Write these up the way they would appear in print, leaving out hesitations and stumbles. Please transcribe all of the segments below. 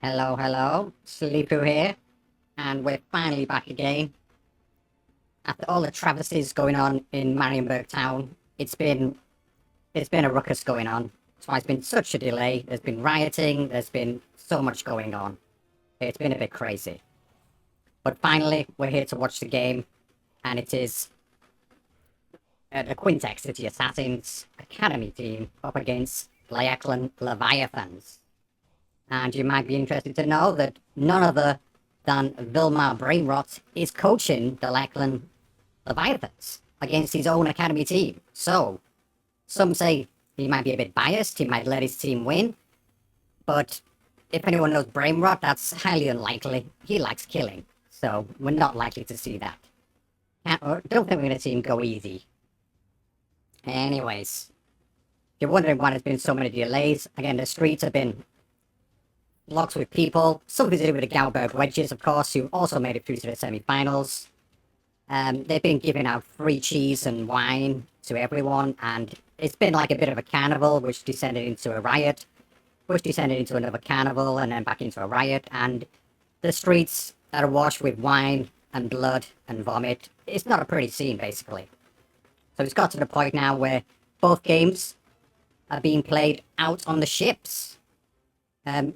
Hello, hello. Sleepu here, and we're finally back again. After all the travesties going on in Marienberg town, it's been a ruckus going on. That's why it's been such a delay. There's been rioting, there's been so much going on. It's been a bit crazy. But finally, we're here to watch the game, and it is the Quintex City Assassins Academy team up against Lianllach Leviathans. And you might be interested to know that none other than Vilmar Brainrot is coaching the Lackland Leviathans against his own academy team. So, some say he might be a bit biased, he might let his team win, but if anyone knows Brainrot, that's highly unlikely. He likes killing, so we're not likely to see that. Don't think we're going to see him go easy. Anyways, if you're wondering why there's been so many delays, again, the streets have been lots with people, something to do with the Gauberg Wedges, of course, who also made it through to the semi-finals. They've been giving out free cheese and wine to everyone, and it's been like a bit of a carnival, which descended into a riot, which descended into another carnival, and then back into a riot, and the streets are awash with wine and blood and vomit. It's not a pretty scene, basically. So it's got to the point now where both games are being played out on the ships.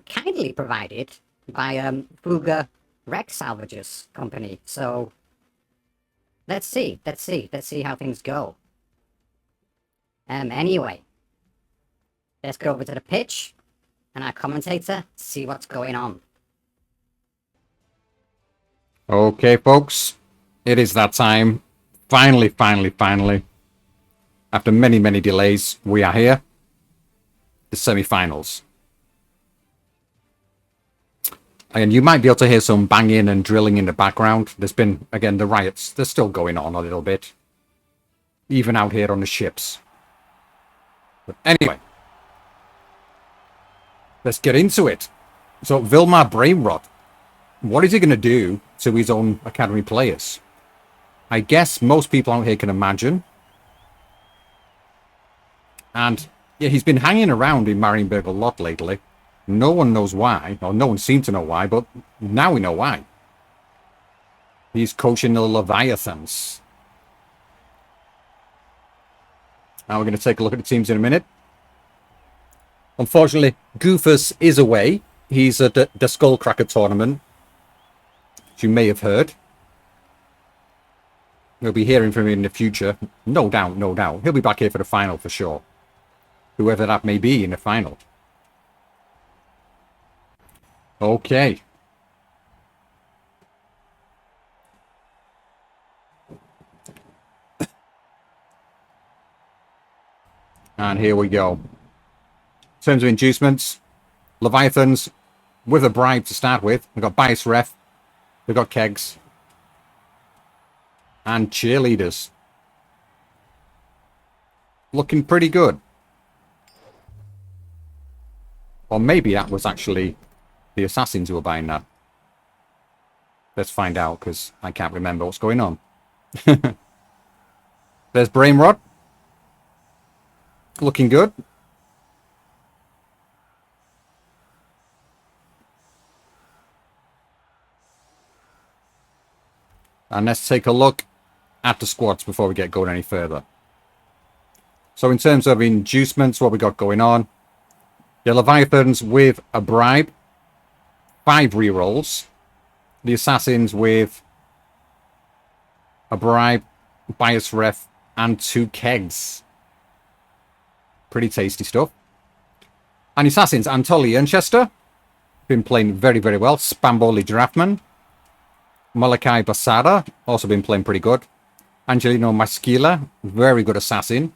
Kindly provided by Fuga Wreck Salvages Company. So let's see how things go. Anyway, let's go over to the pitch and our commentator to see what's going on. Okay, folks, it is that time. Finally. After many delays, we are here. The semi-finals. And you might be able to hear some banging and drilling in the background. There's been, again, the riots. They're still going on a little bit. Even out here on the ships. But anyway. Let's get into it. So, Vilmar Brainrot. What is he going to do to his own academy players? I guess most people out here can imagine. And, yeah, he's been hanging around in Marienberg a lot lately. No one knows why, or no one seemed to know why, but now we know why. He's coaching the Leviathans. Now we're going to take a look at the teams in a minute. Unfortunately, Goofus is away. He's at the Skullcracker tournament, which you may have heard. We'll be hearing from him in the future. No doubt. He'll be back here for the final for sure. Whoever that may be in the final. Okay. And here we go. In terms of inducements, Leviathans with a bribe to start with. We've got bias ref. We've got kegs. And cheerleaders. Looking pretty good. Or maybe that was actually the assassins who were buying that. Let's find out, because I can't remember what's going on. There's Brainrot. Looking good. And let's take a look at the squads before we get going any further. So in terms of inducements, what we got going on. The Leviathans with a bribe. 5 rerolls. The Assassins with a bribe, bias ref, and 2 kegs. Pretty tasty stuff. And Assassins, Anatoly Ernchester. Been playing very well. Spamboli Giraffman. Malachi Basada. Also been playing pretty good. Angelino Maschila. Very good assassin.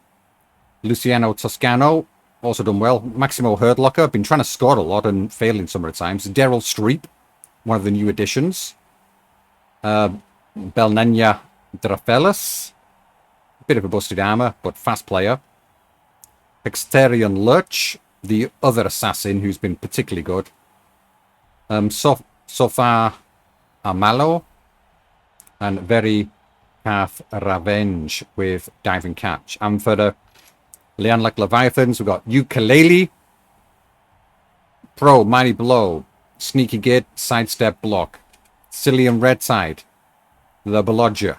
Luciano Toscano. Also done well. Maximo Herdlocker. Been trying to score a lot and failing some of the times. Daryl Streep. One of the new additions. Belnenia Drafelis. Bit of a busted armor, but fast player. Exterion Lurch. The other assassin who's been particularly good. Sofa Amalo. And Very Path Ravenge with diving catch. And for the Lianllach Leviathans, we've got Ukulele, Pro, Mighty Blow, Sneaky Git, sidestep, block. Cillian red side. The Bolodja.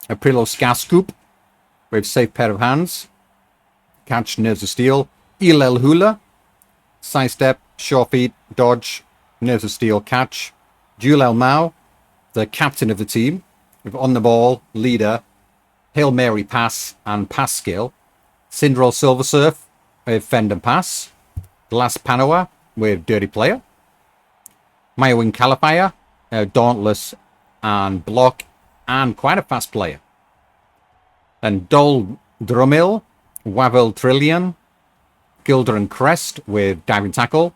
A Prilo Scoop with safe pair of hands. Catch, nerves of steel. Ilel Hula. Sidestep, short feet, dodge, nerves of steel, catch. Julel Mao, the captain of the team, with on the ball, leader, Hail Mary pass and pass skill. Syndrol Silver Surf with fend and pass. Glass Panoa with dirty player. Myowin Califier, dauntless and block, and quite a fast player. And Dol Drumil, Wavel Trillion, Gilder and Crest with diving tackle,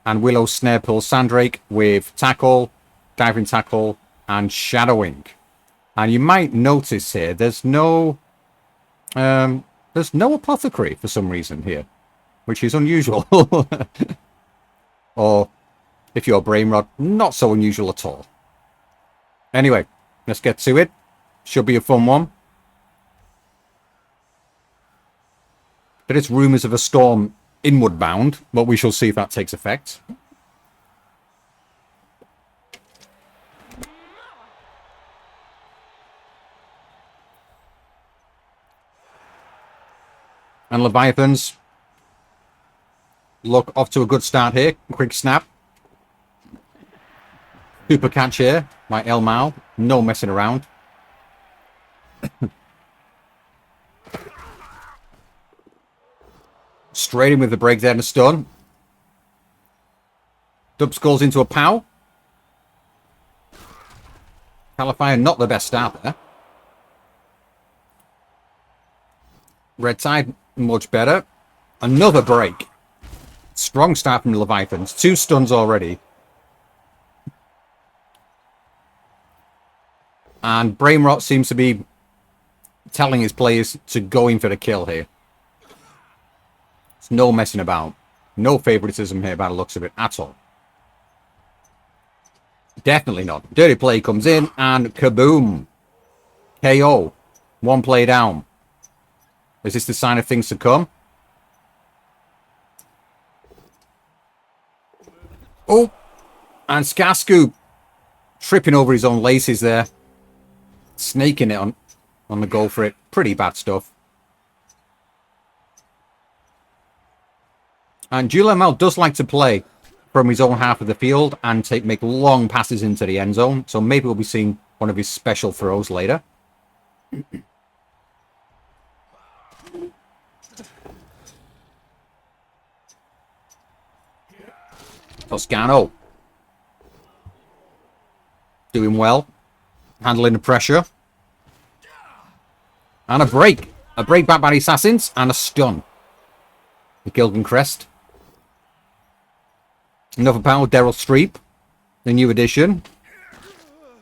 and Willow Snarepull Sandrake with tackle, diving tackle, and shadowing. And you might notice here there's no apothecary for some reason here, which is unusual. Or if you're Brainrot, not so unusual at all. Anyway, let's get to it. Should be a fun one. There is rumours of a storm inward bound, but we shall see if that takes effect. And Leviathans look off to a good start here. Quick snap. Super catch here by El Mao. No messing around. Straight in with the break there and a stun. Dub skulls into a pow. Califier not the best start there. Red side much better. Another break. Strong start from the Leviathans. 2 stuns already. And Brainrot seems to be telling his players to go in for the kill here. There's no messing about. No favoritism here by the looks of it at all. Definitely not. Dirty play comes in and kaboom. KO. 1 play down. Is this the sign of things to come? Oh, and Scarscoop tripping over his own laces there. Snaking it on the go for it. Pretty bad stuff. And Julamel does like to play from his own half of the field and make long passes into the end zone. So maybe we'll be seeing one of his special throws later. Toscano. Doing well. Handling the pressure. And a break. A break back by the Assassins. And a stun. The Gilgan Crest. Another power, Daryl Streep. The new addition.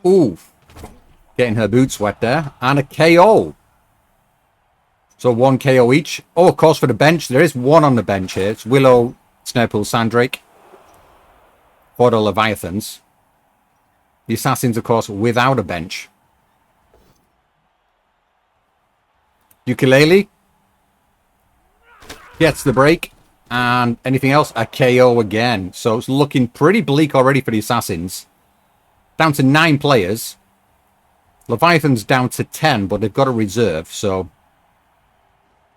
Ooh. Getting her boots wet there. And a KO. So 1 KO each. Oh, of course, for the bench. There is 1 on the bench here. It's Willow, Snarepool, Sandrake. For the Leviathans. The Assassins, of course, without a bench. Ukulele. Gets the break. And anything else? A KO again. So it's looking pretty bleak already for the Assassins. Down to 9 players. Leviathan's down to 10, but they've got a reserve, so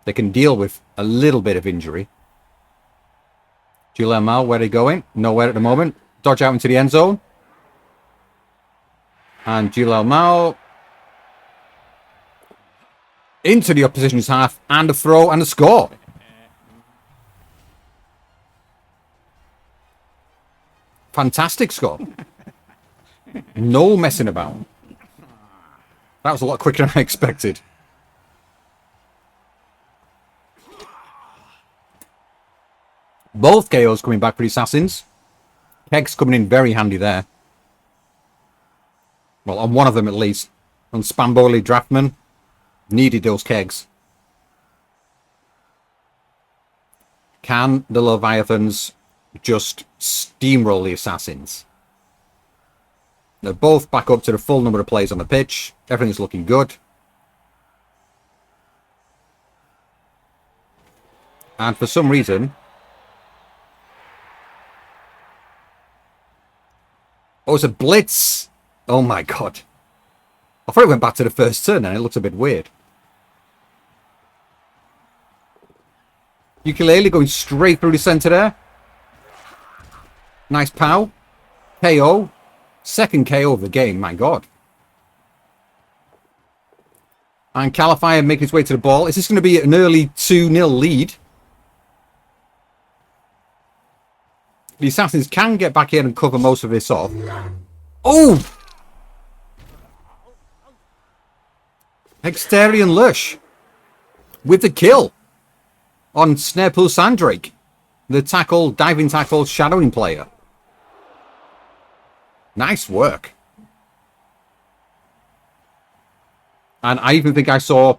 they can deal with a little bit of injury. Julemal, where are they going? Nowhere at the moment. Dodge out into the end zone. And Julemal into the opposition's half, and a throw and a score. Fantastic score. No messing about. That was a lot quicker than I expected. Both KOs coming back for the Assassins. Kegs coming in very handy there. Well, on one of them at least. On Spamboli Draftman. Needed those kegs. Can the Leviathans just steamroll the Assassins? They're both back up to the full number of players on the pitch. Everything's looking good. And for some reason, Oh, it's a blitz. Oh my god. I thought it went back to the first turn and it looks a bit weird. Ukulele going straight through the centre there. Nice pow. KO. Second KO of the game, my god. And Califier making his way to the ball. Is this going to be an early 2-0 lead? The Assassins can get back in and cover most of this off. Oh! Hexterian Lush with the kill on Snarepool Sandrake, the tackle, diving tackle, shadowing player. Nice work. And I even think I saw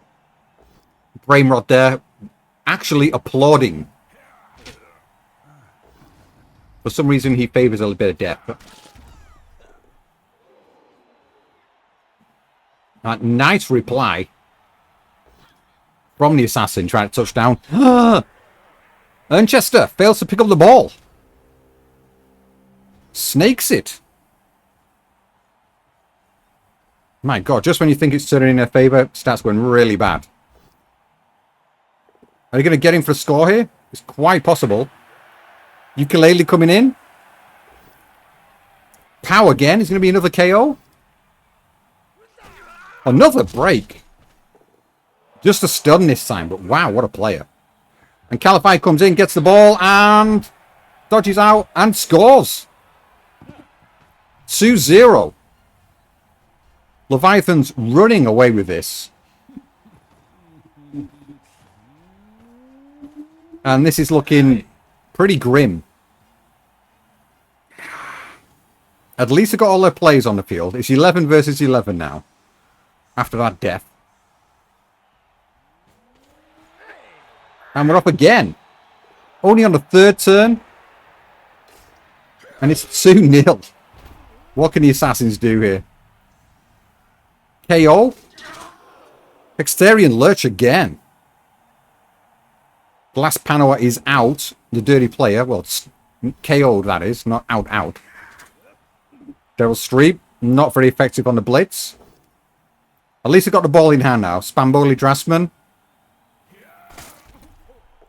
Brainrot there actually applauding. For some reason, he favours a little bit of depth. Nice reply from the assassin trying to touch down. Ernchester fails to pick up the ball. Snakes it. My god, just when you think it's turning in their favour, starts going really bad. Are they going to get him for a score here? It's quite possible. Ukulele coming in. Pow again. Is going to be another KO. Another break. Just a stun this time, but wow, what a player. And Calify comes in, gets the ball, and dodges out, and scores. 2-0. Leviathans running away with this. And this is looking pretty grim. At least they got all their players on the field. It's 11 versus 11 now. After that death. And we're up again. Only on the third turn. And it's 2-0. What can the Assassins do here? KO. Hexterian Lurch again. Glass Panoa is out. The dirty player. Well, it's KO'd, that is. Not out. Daryl Streep. Not very effective on the blitz. At least they got the ball in hand now. Spamboli Drasman.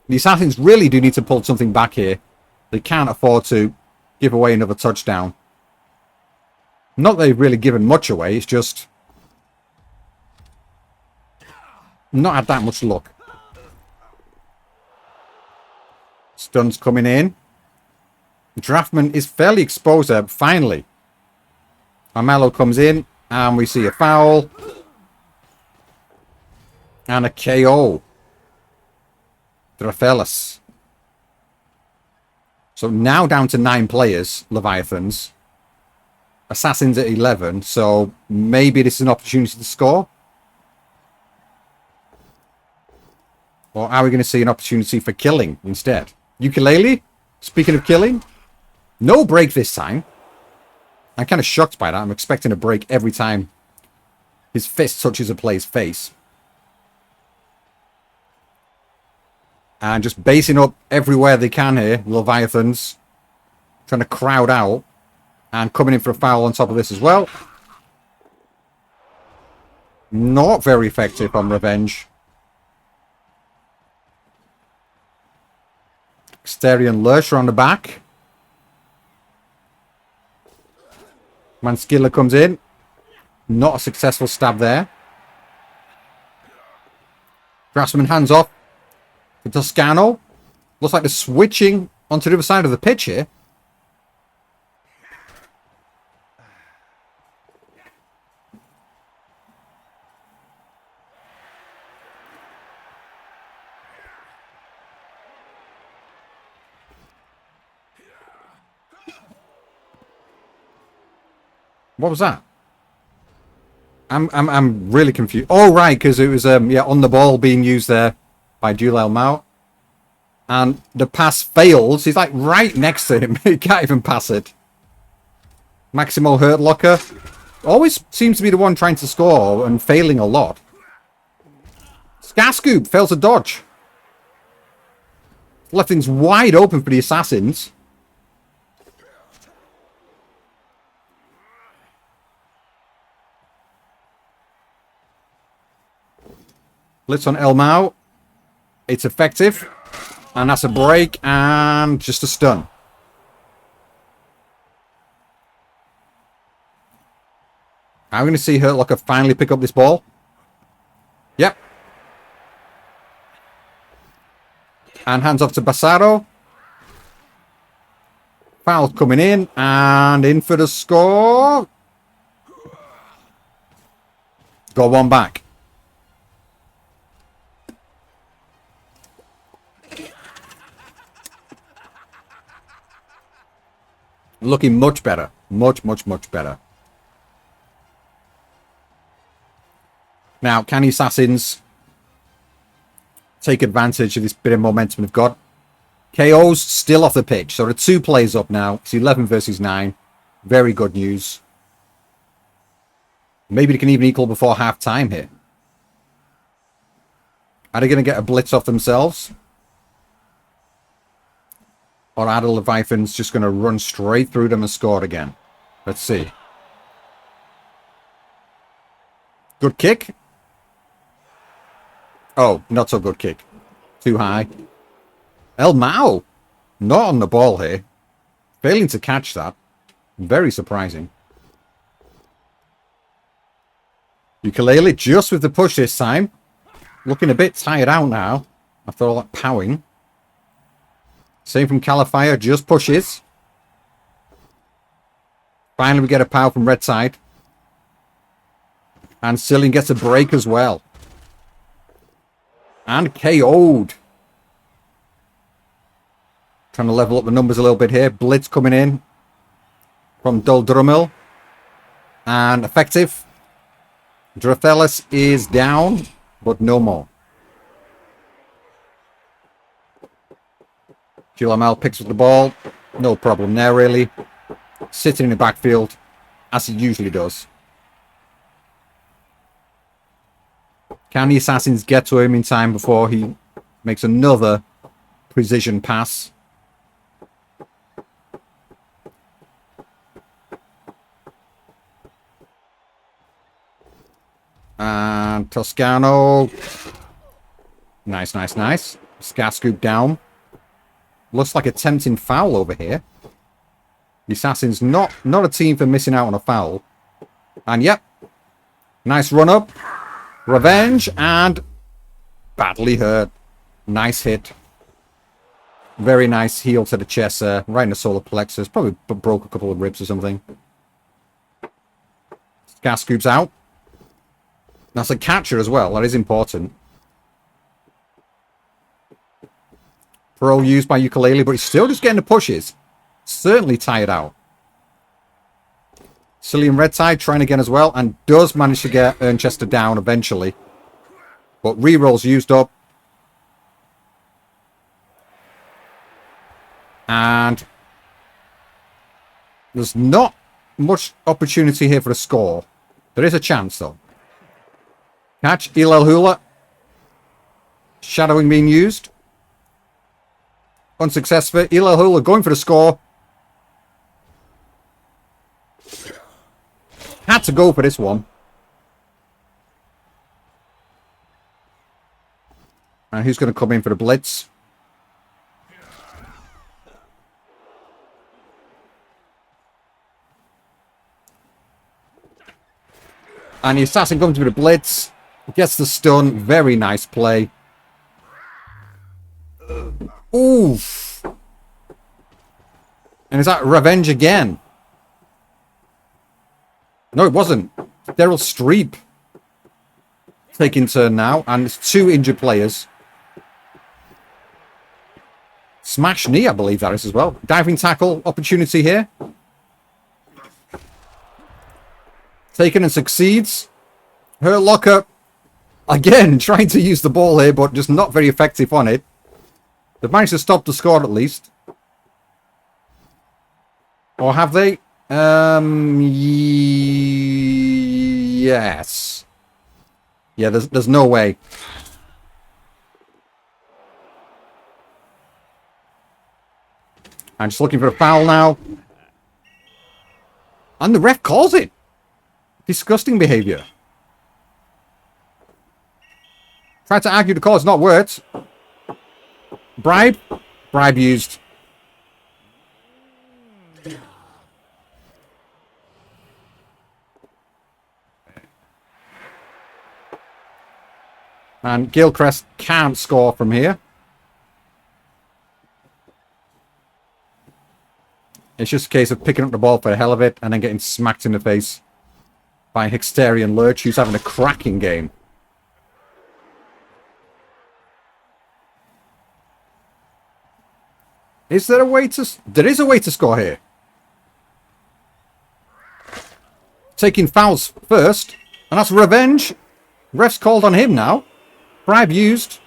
The Assassins really do need to pull something back here. They can't afford to give away another touchdown. Not that they've really given much away. It's just not had that much luck. Stuns coming in. Draftman is fairly exposed there, finally. Armello comes in, and we see a foul. And a KO. Drafelis. So now down to 9 players, Leviathans. Assassins at 11, so maybe this is an opportunity to score. Or are we going to see an opportunity for killing instead? Ukulele, speaking of killing, no break this time. I'm kind of shocked by that. I'm expecting a break every time his fist touches a player's face. And just basing up everywhere they can here, Leviathans. Trying to crowd out. And coming in for a foul on top of this as well. Not very effective on revenge. Exterian Lurcher on the back. Manskilla comes in. Not a successful stab there. Grassman hands off. Toscano. Looks like they're switching onto the other side of the pitch here. What was that? I'm really confused. Oh right, because it was yeah, on the ball being used there by Julel Mao. And the pass fails. He's like right next to him. He can't even pass it. Maximo Hurtlocker always seems to be the one trying to score and failing a lot. Scarscoop fails to dodge. Left things wide open for the Assassins. Blitz on Elmau. It's effective. And that's a break and just a stun. I'm going to see Harringzord finally pick up this ball. Yep. And hands off to Bassaro. Foul coming in. And in for the score. Got one back. Looking much better. Much, much, much better. Now, can the Assassins take advantage of this bit of momentum they've got? KO's still off the pitch. So there are 2 players up now. It's 11 versus 9. Very good news. Maybe they can even equal before half-time here. Are they going to get a blitz off themselves? Or are the Leviathans just going to run straight through them and score again? Let's see. Good kick. Oh, not so good kick. Too high. Elmau. Not on the ball here. Failing to catch that. Very surprising. Ukulele just with the push this time. Looking a bit tired out now. After all that powing. Same from Calafia. Just pushes. Finally we get a power from red side. And Cillian gets a break as well. And KO'd. Trying to level up the numbers a little bit here. Blitz coming in from Doldrumil. And effective. Drathelis is down, but no more. Gilamel picks up the ball. No problem there, really. Sitting in the backfield, as he usually does. Can the Assassins get to him in time before he makes another precision pass? And Toscano. Nice, nice, nice. Scar scoop down. Looks like a tempting foul over here. The Assassins not a team for missing out on a foul. And yep. Nice run up. Revenge and badly hurt. Nice hit. Very nice heel to the chest right in the solar plexus. Probably broke a couple of ribs or something. Scar scoops out. That's a catcher as well. That is important. Pro used by Ukulele, but he's still just getting the pushes. Certainly tired out. Cillian red side trying again as well, and does manage to get Ernchester down eventually. But rerolls used up. And there's not much opportunity here for a score. There is a chance though. Catch, Ilal Hula. Shadowing being used. Unsuccessful. Ilal Hula going for the score. Had to go for this one. And who's going to come in for the blitz? And the assassin comes with the blitz. Gets the stun. Very nice play. Oof. And is that revenge again? No, it wasn't. Daryl Streep taking turn now. And it's 2 injured players. Smash knee, I believe that is as well. Diving tackle opportunity here. Taken and succeeds. Harringzord again trying to use the ball here, but just not very effective on it. They've managed to stop the score at least. Or have they? Yes. Yeah, there's no way. I'm just looking for a foul now. And the ref calls it. Disgusting behavior. Tried to argue the call, it's not worked. Bribe. Bribe used. And Gilchrist can't score from here. It's just a case of picking up the ball for the hell of it and then getting smacked in the face by Hexterian Lurch, who's having a cracking game. Is there a way to... There is a way to score here. Taking fouls first. And that's revenge. Ref's called on him now. Bribe used.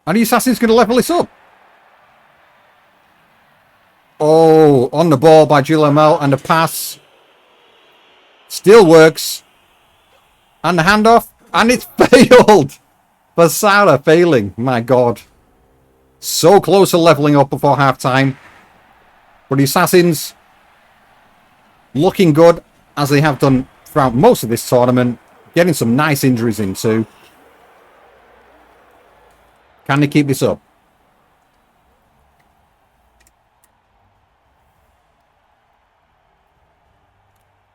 And the Assassin's going to level this up. Oh, on the ball by Gilamel. And the pass. Still works. And the handoff. And it's failed. Basara failing. My God. So close to leveling up before half-time. But the Assassins looking good, as they have done throughout most of this tournament. Getting some nice injuries in too. Can they keep this up?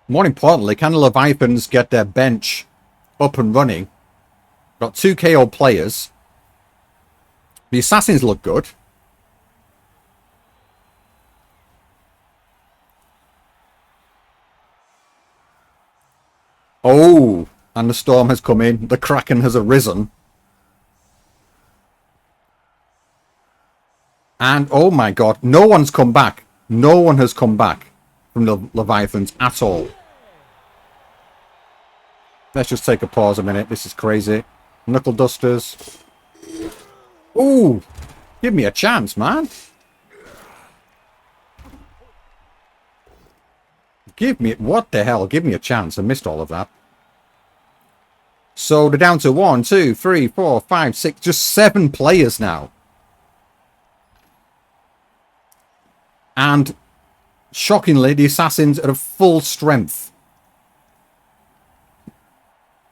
More importantly, can the Leviathans get their bench up and running? Got 2 KO players. The Assassins look good. Oh, and the storm has come in. The Kraken has arisen. And, oh my God, no one's come back. No one has come back from the Leviathans at all. Let's just take a pause a minute. This is crazy. Knuckle Dusters. Ooh, give me a chance, man. Give me... What the hell? Give me a chance. I missed all of that. So they're down to 1, 2, 3, 4, 5, 6... Just 7 players now. And, shockingly, the Assassins are at full strength.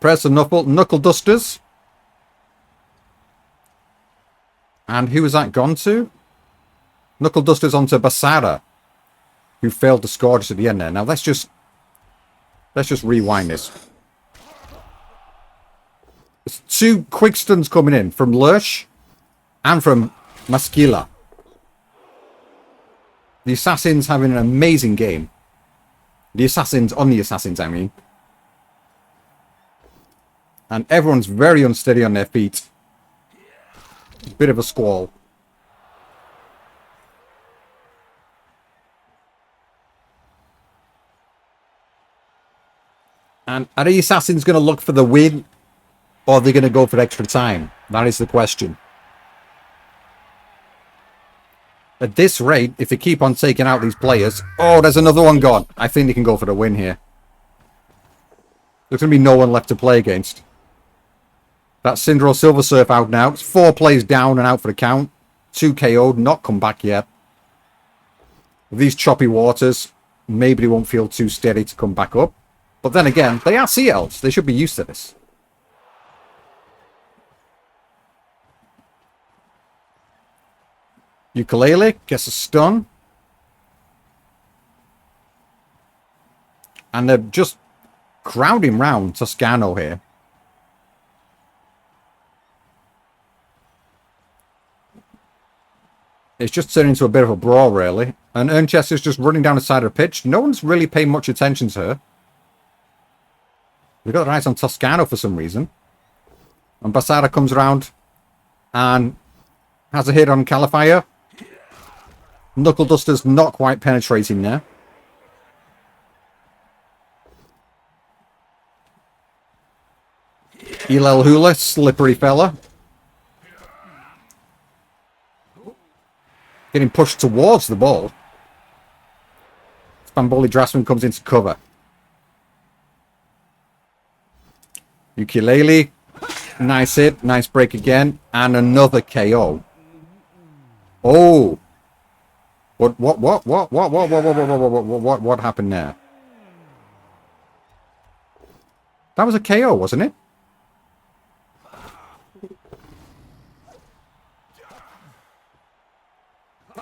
Press and Knuckle Dusters. And who was that gone to? Knuckle Dusters onto Basara, who failed to score just at the end there. Now let's just rewind this. There's 2 quick stuns coming in from Lurch and from Maskila. The Assassins having an amazing game. The Assassins on the Assassins, I mean. And everyone's very unsteady on their feet. Bit of a squall. And are the Assassins going to look for the win? Or are they going to go for extra time? That is the question. At this rate, if they keep on taking out these players... Oh, there's another one gone. I think they can go for the win here. There's going to be no one left to play against. That's Syndro Silver Surf out now. It's 4 players down and out for the count. 2 KO'd, not come back yet. With these choppy waters, maybe they won't feel too steady to come back up. But then again, they are Sea Elves. They should be used to this. Ukulele gets a stun. And they're just crowding round Toscano here. It's just turning into a bit of a brawl, really. And Ernchester's just running down the side of the pitch. No one's really paying much attention to her. They've got their eyes on Toscano for some reason. And Basara comes around and has a hit on Califire. Knuckle Duster's not quite penetrating there. Elel Hula, slippery fella. Getting pushed towards the ball. Spamboli Drasman comes into cover. Ukulele. Nice hit. Nice break again. And another KO. Oh. What happened there? That was a KO, wasn't it?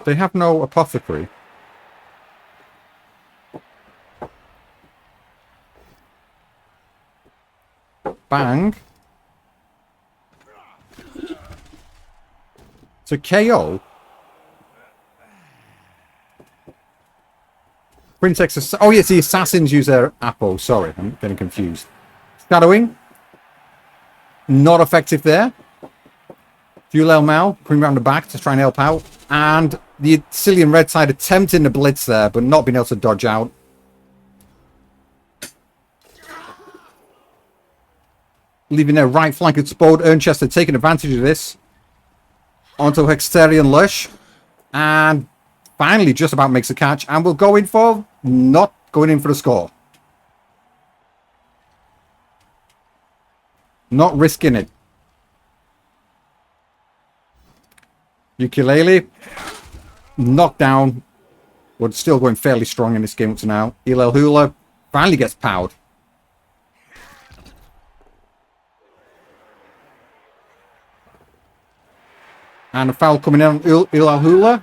They have no apothecary. Bang. It's a KO. Quintex. Oh, yes, the assassins use their apple. Sorry, I'm getting confused. Shadowing. Not effective there. Duel Mal coming around the back to try and help out. And the Sicilian red side attempting to blitz there, but not being able to dodge out. Leaving their right flank exposed. Ernchester taking advantage of this. Onto Hexterian Lush. And finally just about makes a catch. And we'll go in for... Not going in for the score. Not risking it. Ukulele. Knocked down. But still going fairly strong in this game up to now. Lianllach finally gets powered. And a foul coming in on Lianllach.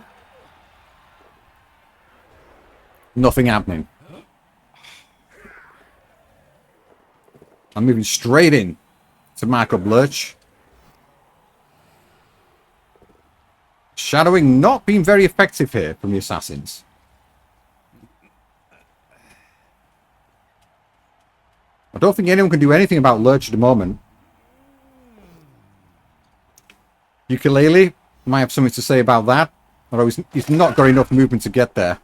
Nothing happening. I'm moving straight in to mark up Lurch. Shadowing not being very effective here from the assassins. I don't think anyone can do anything about Lurch at the moment. Ukulele might have something to say about that. Although he's not got enough movement to get there.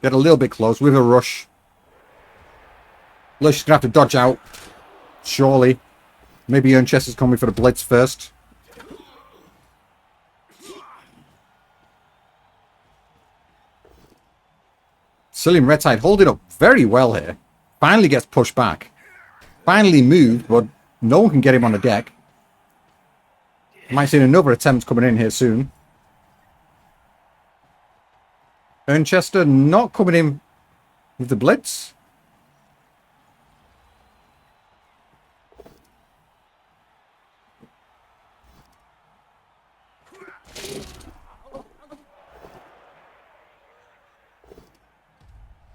Get a little bit close with a rush. Lush is going to have to dodge out. Surely. Maybe Ernchester's coming for the blitz first. Sicilian red side holding up very well here. Finally gets pushed back. Finally moved, but no one can get him on the deck. Might see another attempt coming in here soon. Ernchester not coming in with the blitz.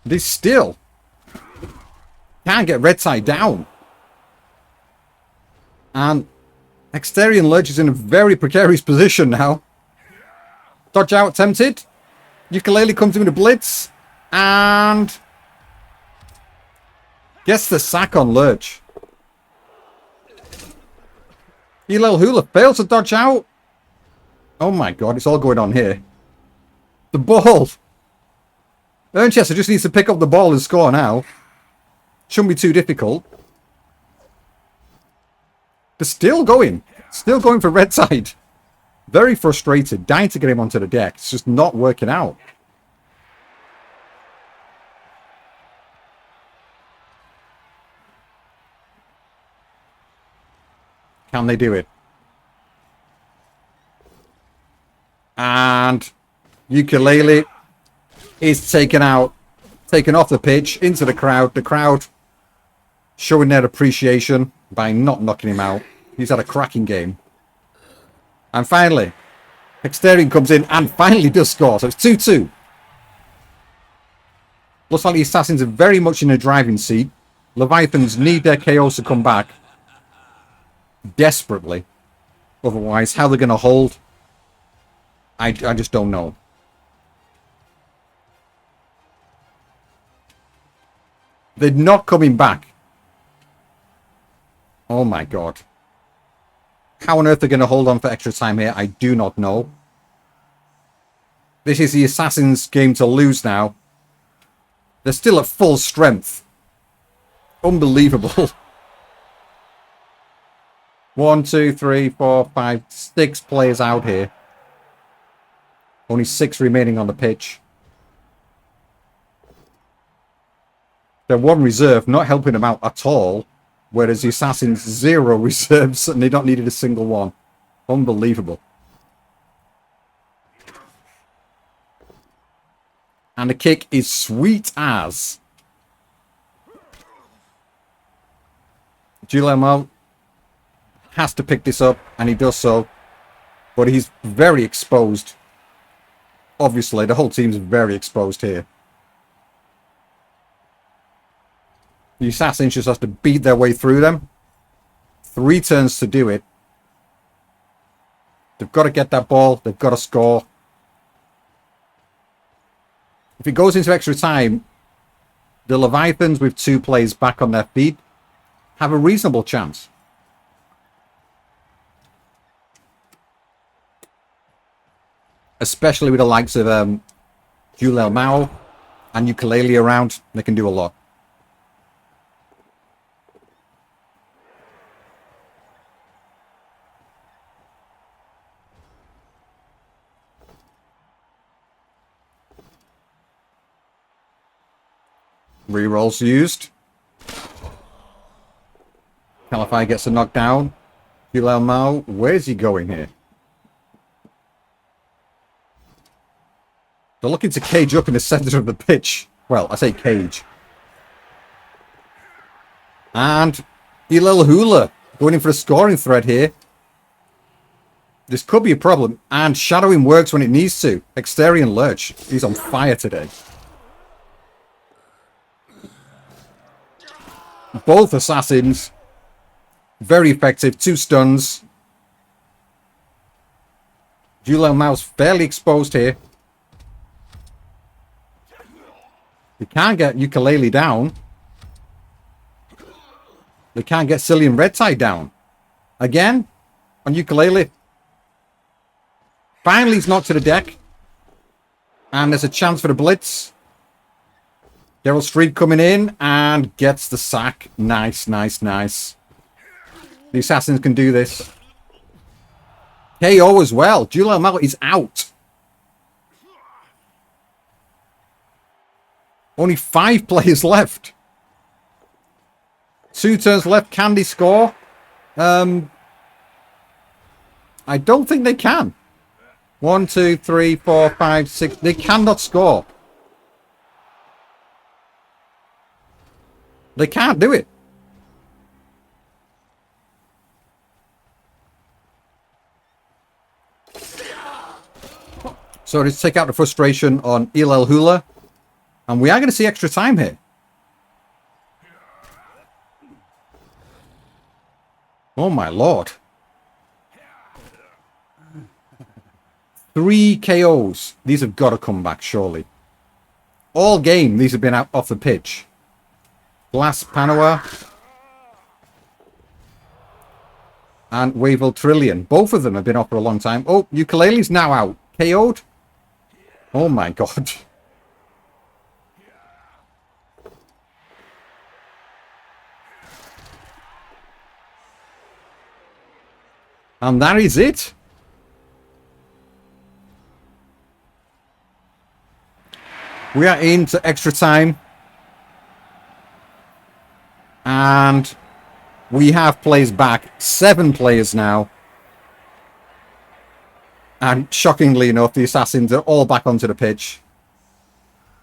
They still can't get red side down. And Hexterian Lurch is in a very precarious position now. Dodge out attempted. Ukulele comes in with a blitz. And gets the sack on Lurch. Lianllach fails to dodge out. Oh my god, it's all going on here. The ball. Ernchester just needs to pick up the ball and score now. Shouldn't be too difficult. They're still going. Still going for red side. Very frustrated. Dying to get him onto the deck. It's just not working out. Can they do it? And Ukulele is taken out. Taken off the pitch into the crowd. The crowd showing their appreciation by not knocking him out. He's had a cracking game. And finally, Hexterian comes in and finally does score. So it's 2-2. Looks like the Assassins are very much in a driving seat. Leviathans need their KOs to come back. Desperately. Otherwise, how they're going to hold, I just don't know. They're not coming back. Oh my god. How on earth they're going to hold on for extra time here, I do not know. This is the Assassins' game to lose now. They're still at full strength. Unbelievable. 1, 2, 3, 4, 5, 6 players out here. Only 6 remaining on the pitch. They're 1 reserve, not helping them out at all. Whereas the Assassins, 0 reserves, and they not needed a single one. Unbelievable. And the kick is sweet as. Guillermo has to pick this up, and he does so. But he's very exposed. Obviously, the whole team's very exposed here. The assassins just have to beat their way through them. 3 turns to do it. They've got to get that ball. They've got to score. If it goes into extra time, the Leviathans with 2 players back on their feet have a reasonable chance. Especially with the likes of Lianllach and Ukulele around, they can do a lot. Rerolls used. Calify gets a knockdown. Lianllach, where's he going here? They're looking to cage up in the center of the pitch. Well, I say cage. And Lianllach going in for a scoring threat here. This could be a problem. And shadowing works when it needs to. Exterior Lurch. He's on fire today. Both assassins. Very effective. 2 stuns. Lianllach's fairly exposed here. They can't get Ukulele down. They can't get Cillian Red Tide down. Again, on Ukulele. Finally, he's knocked to the deck. And there's a chance for the blitz. Daryl Street coming in and gets the sack. Nice, nice, nice. The assassins can do this. KO as well. Lianllach is out. Only 5 players left. 2 turns left. Can they score? I don't think they can. 1, 2, 3, 4, 5, 6. They cannot score. They can't do it. So let's take out the frustration on Lianllach. And we are going to see extra time here. Oh my lord. 3 KOs. These have got to come back, surely. All game, these have been out off the pitch. Glass Panoa. And Wavell Trillion. Both of them have been off for a long time. Oh, Ukulele's now out. KO'd. Oh my god. And that is it. We are into extra time. And we have players back. 7 players now. And shockingly enough, the assassins are all back onto the pitch.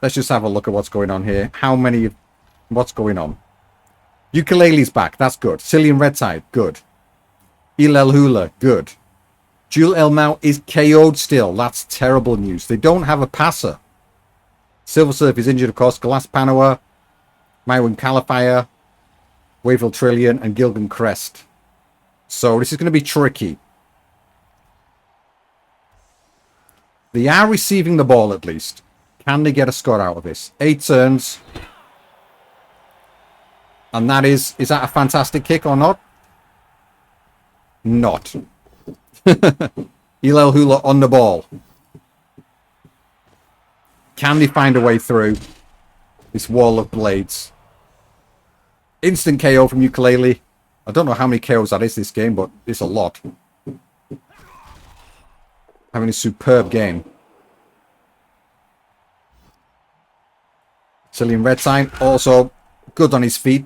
Let's just have a look at what's going on here. How many... What's going on? Ukulele's back. That's good. Cillian Red Tide. Good. Lianllach. Good. Lianllach is KO'd still. That's terrible news. They don't have a passer. Silver Surf is injured, of course. Glass Panoa, Mywin Califier, Wavell Trillion, and Gilgan Crest. So this is going to be tricky. They are receiving the ball at least. Can they get a score out of this? 8 turns. And that is that a fantastic kick or not? Not. Lianllach on the ball. Can they find a way through this wall of blades? Instant KO from Ukulele. I don't know how many KOs that is this game, but it's a lot. Having a superb game. Cillian Red Sign also good on his feet.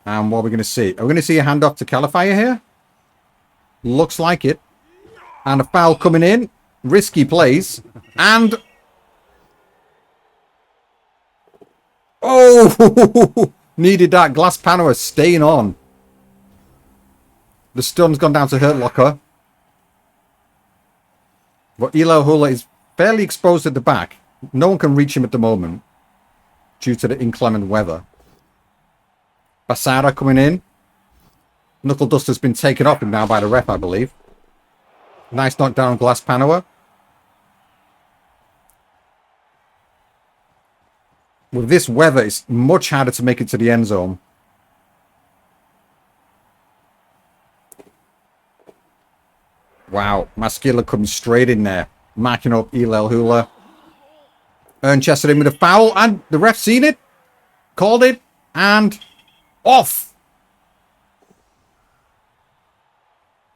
And what are we going to see? Are we going to see a handoff to Califier here? Looks like it. And a foul coming in. Risky plays. And... Oh! Needed that. Glass Panoa staying on. The stun's gone down to Harringzord. But Lianllach is fairly exposed at the back. No one can reach him at the moment due to the inclement weather. Basara coming in. Knuckle Duster's been taken off him now by the ref, I believe. Nice knockdown on Glass Panoa. With this weather, it's much harder to make it to the end zone. Wow, Maskila coming straight in there, marking up Lianllach. Ernchester in with a foul, and the ref seen it, called it, and off.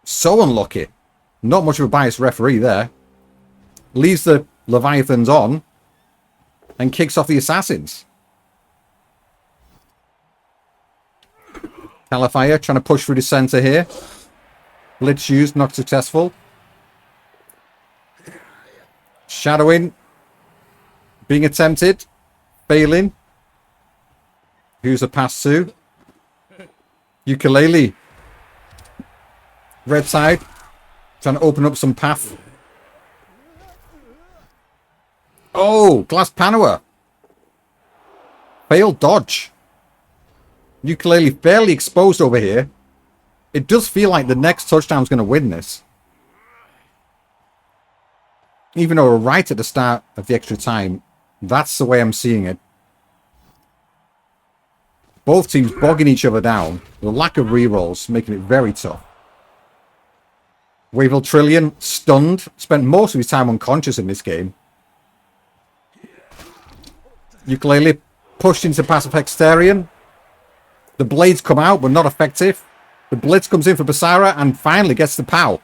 So unlucky. Not much of a biased referee there. Leaves the Leviathans on and kicks off the Assassins. Calafire trying to push through the centre here. Blitz used, not successful. Shadowing. Being attempted. Failing. Who's a pass to? Ukulele. Red side. Trying to open up some path. Oh, Glass Panoa. Failed dodge. Ukulele fairly exposed over here. It does feel like the next touchdown's going to win this. Even though we're right at the start of the extra time, that's the way I'm seeing it. Both teams bogging each other down. The lack of rerolls making it very tough. Wavell Trillion stunned. Spent most of his time unconscious in this game. Ukulele pushed into pass of Hexterion. The blades come out, but not effective. The blitz comes in for Basara and finally gets the POW.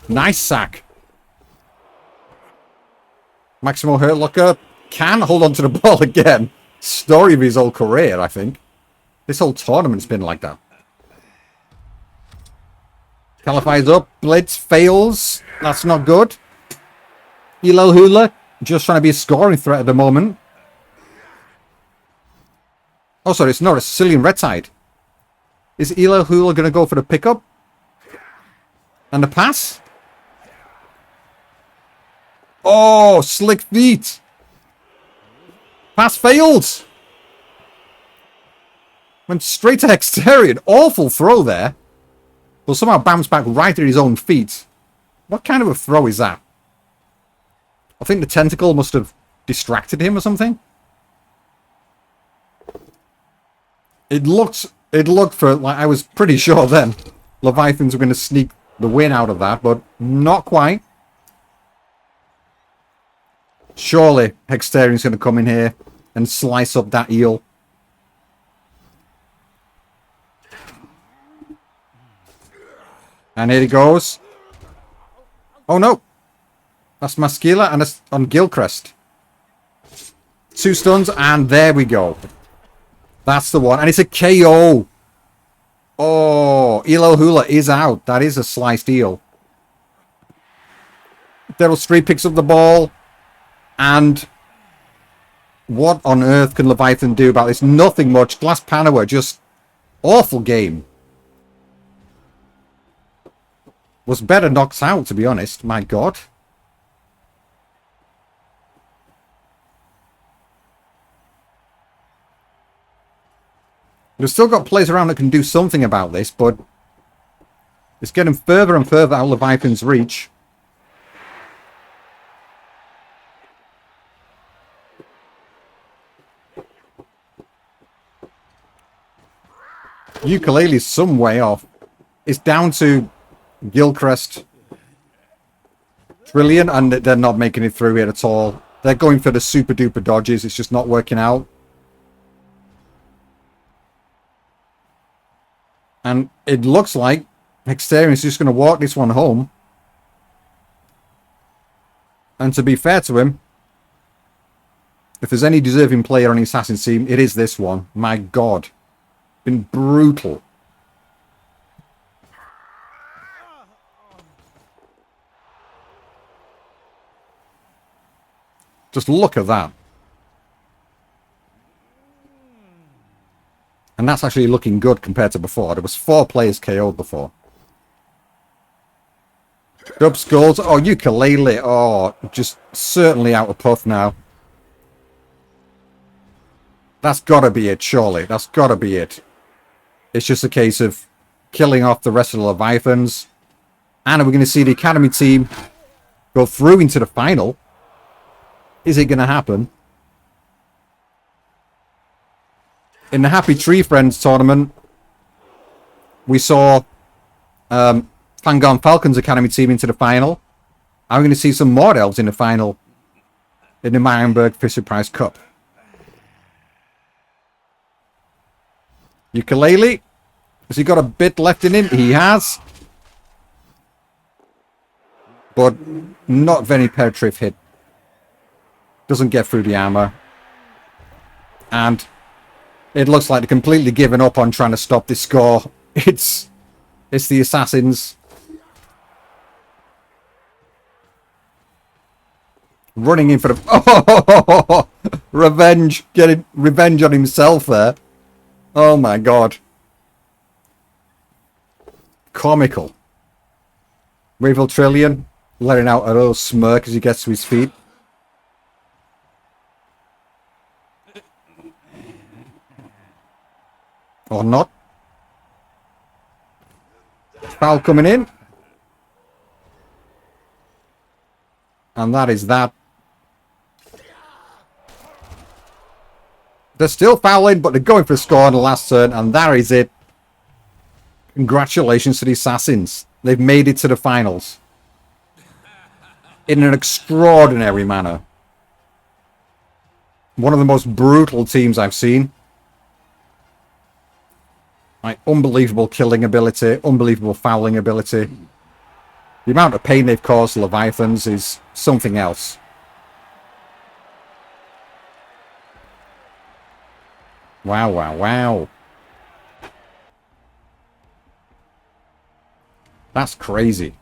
Nice sack. Maximo Harringzord can hold on to the ball again. Story of his whole career, I think. This whole tournament's been like that. Calify's up. Blitz fails. That's not good. Lianllach just trying to be a scoring threat at the moment. Oh, sorry, it's not a Sicilian red side. Is Lianllach going to go for the pickup? And the pass? Oh, slick feet. Pass failed. Went straight to Hexterion. Awful throw there. But somehow bounced back right at his own feet. What kind of a throw is that? I think the tentacle must have distracted him or something. It looked for, like, I was pretty sure then Leviathans were going to sneak the win out of that, but not quite. Surely Hexterion's going to come in here and slice up that eel. And here he goes. Oh no. That's Maskila and it's on Gilchrist. 2 stuns and there we go. That's the one. And it's a KO. Oh, Lianllach is out. That is a sliced eel. Daryl Street picks up the ball. And what on earth can Leviathan do about this? Nothing much. Glass Panoa, just awful game. Was better knocked out, to be honest. My God. We've still got players around that can do something about this, but it's getting further and further out of Leviathan's reach. Ukulele's some way off. It's down to Gilchrist, Trillion, and they're not making it through here at all. They're going for the super duper dodges. It's just not working out. And it looks like Hexterion is just going to walk this one home. And to be fair to him, if there's any deserving player on the Assassin's team, it is this one. My God. Been brutal. Just look at that. And that's actually looking good compared to before. There was 4 players KO'd before. Dub Skulls. Oh, Ukulele. Oh, just certainly out of puff now. That's got to be it, surely. That's got to be it. It's just a case of killing off the rest of the Leviathans. And are we going to see the Academy team go through into the final? Is it going to happen? In the Happy Tree Friends tournament, we saw Fangorn Falcons Academy team into the final. Are we going to see some more elves in the final in the Marienberg Fisherprize Cup? Ukulele. Has he got a bit left in him? He has. But not very penetrative hit. Doesn't get through the armor. And it looks like they're completely given up on trying to stop this score. It's the assassins. Running in for the... Oh! Revenge. Getting revenge on himself there. Oh my god. Comical. Revel Trillion letting out a little smirk as he gets to his feet. Or not. Foul coming in. And that is that. They're still fouling, but they're going for a score on the last turn, and that is it. Congratulations to the Assassins. They've made it to the finals. In an extraordinary manner. One of the most brutal teams I've seen. Like, unbelievable killing ability, unbelievable fouling ability. The amount of pain they've caused the Leviathans is something else. Wow, wow, wow. That's crazy.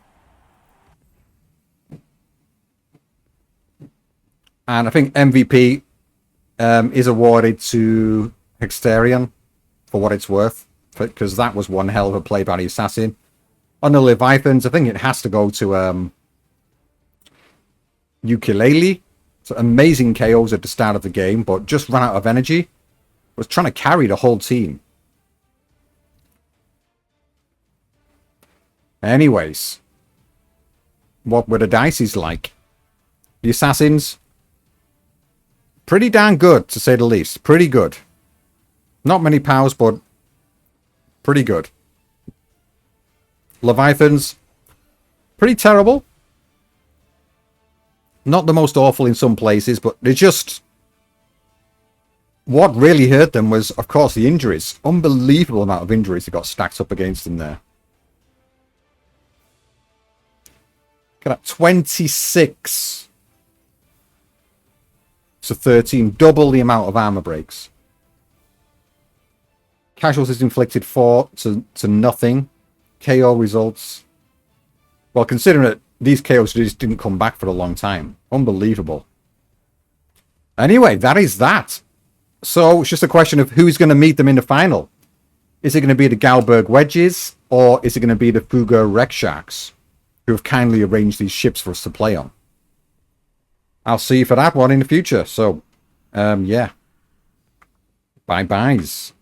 And I think MVP is awarded to Hexterion for what it's worth. Because that was one hell of a play by the Assassin. On the Leviathans, I think it has to go to Ukulele. So amazing KOs at the start of the game, but just ran out of energy. Was trying to carry the whole team. Anyways, what were the dices like? The Assassins, pretty darn good, to say the least. Pretty good. Not many powers, but pretty good. Leviathans, pretty terrible. Not the most awful in some places, but they just... What really hurt them was, of course, the injuries. Unbelievable amount of injuries that got stacked up against them there. Look at that, 26 to 13, double the amount of armor breaks. Casualties inflicted 4 to nothing. KO results. Well, considering that these KOs just didn't come back for a long time. Unbelievable. Anyway, that is that. So it's just a question of who's going to meet them in the final. Is it going to be the Galberg Wedges, or is it going to be the Fugger Wreck Sharks, who have kindly arranged these ships for us to play on? I'll see you for that one in the future. So, yeah. Bye-byes.